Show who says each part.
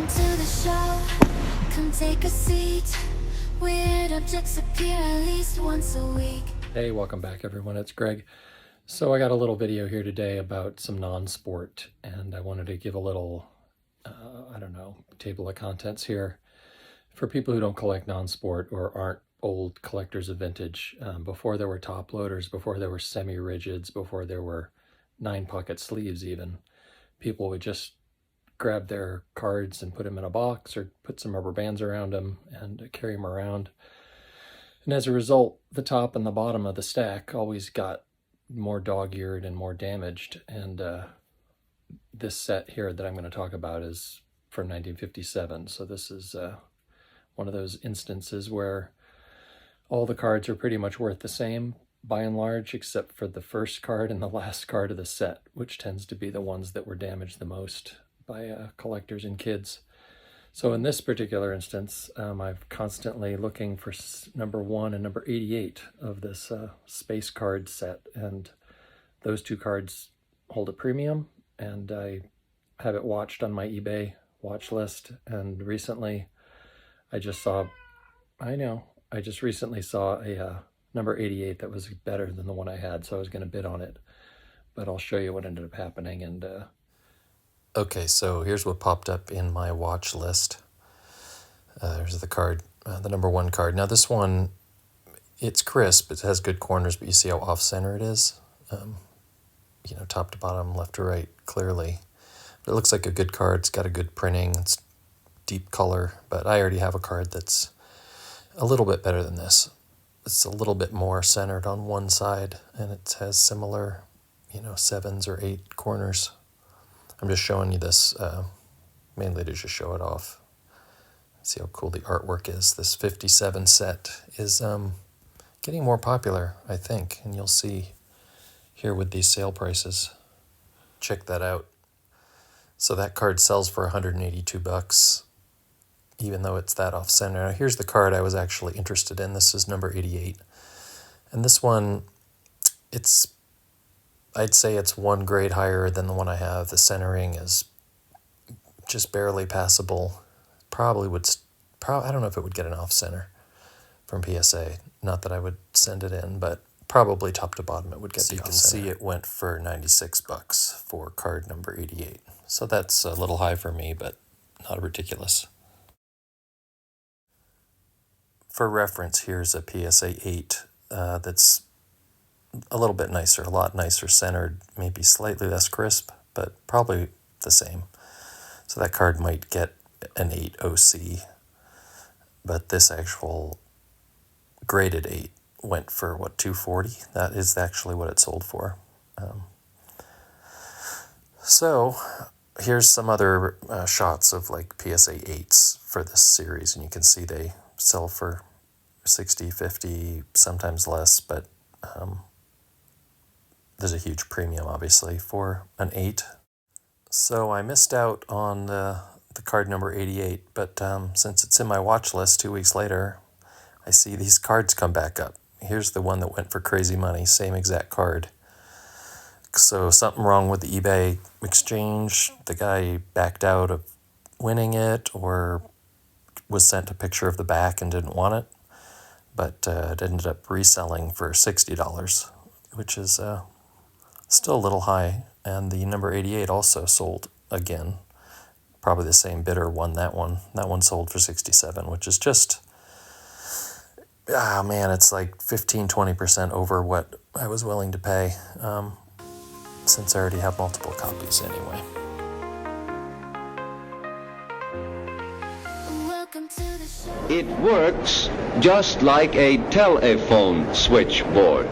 Speaker 1: to the show. Come take a seat. Weird objects appear at least once a week.
Speaker 2: Hey, welcome back everyone, it's Greg. So I got a little video here today about some NonSport, and I wanted to give a little, table of contents here for people who don't collect NonSport or aren't old collectors of vintage. Before there were top loaders, before there were semi-rigids, before there were 9-pocket sleeves even, people would just grab their cards and put them in a box or put some rubber bands around them and carry them around. And as a result, the top and the bottom of the stack always got more dog-eared and more damaged. And this set here that I'm going to talk about is from 1957. So this is one of those instances where all the cards are pretty much worth the same by and large, except for the first card and the last card of the set, which tends to be the ones that were damaged the most by collectors and kids. So in this particular instance, I'm constantly looking for number 1 and number 88 of this space card set, and those two cards hold a premium, and I have it watched on my eBay watch list. And recently I just recently saw a number 88 that was better than the one I had, so I was going to bid on it, but I'll show you what ended up happening. And okay, so here's what popped up in my watch list. There's the card, the number 1 card. Now this one, it's crisp, it has good corners, but you see how off-center it is? Top to bottom, left to right, clearly. But it looks like a good card, it's got a good printing, it's deep color, but I already have a card that's a little bit better than this. It's a little bit more centered on one side, and it has similar, 7s or 8 corners. I'm just showing you this mainly to just show it off. See how cool the artwork is. This 57 set is getting more popular, I think, and you'll see here with these sale prices. Check that out. So that card sells for $182, even though it's that off-center. Now here's the card I was actually interested in. This is number 88. And this one, I'd say it's 1 grade higher than the one I have. The centering is just barely passable. I don't know if it would get an off-center from PSA. Not that I would send it in, but probably top to bottom it would get the off-center. So you can see it went for $96 for card number 88. So that's a little high for me, but not ridiculous. For reference, here's a PSA 8 that's a little bit nicer, a lot nicer centered, maybe slightly less crisp, but probably the same. So that card might get an 8 OC, but this actual graded 8 went for, what, $240? That is actually what it sold for. So here's some other shots of like PSA 8s for this series, and you can see they sell for 60, 50, sometimes less, but there's a huge premium, obviously, for an 8. So I missed out on the card number 88, but since it's in my watch list 2 weeks later, I see these cards come back up. Here's the one that went for crazy money, same exact card. So something wrong with the eBay exchange. The guy backed out of winning it, or was sent a picture of the back and didn't want it, but it ended up reselling for $60, which is still a little high. And the number 88 also sold again. Probably the same bidder won that one. That one sold for $67, which is just, it's like 15-20% over what I was willing to pay, since I already have multiple copies anyway.
Speaker 3: It works just like a telephone switchboard.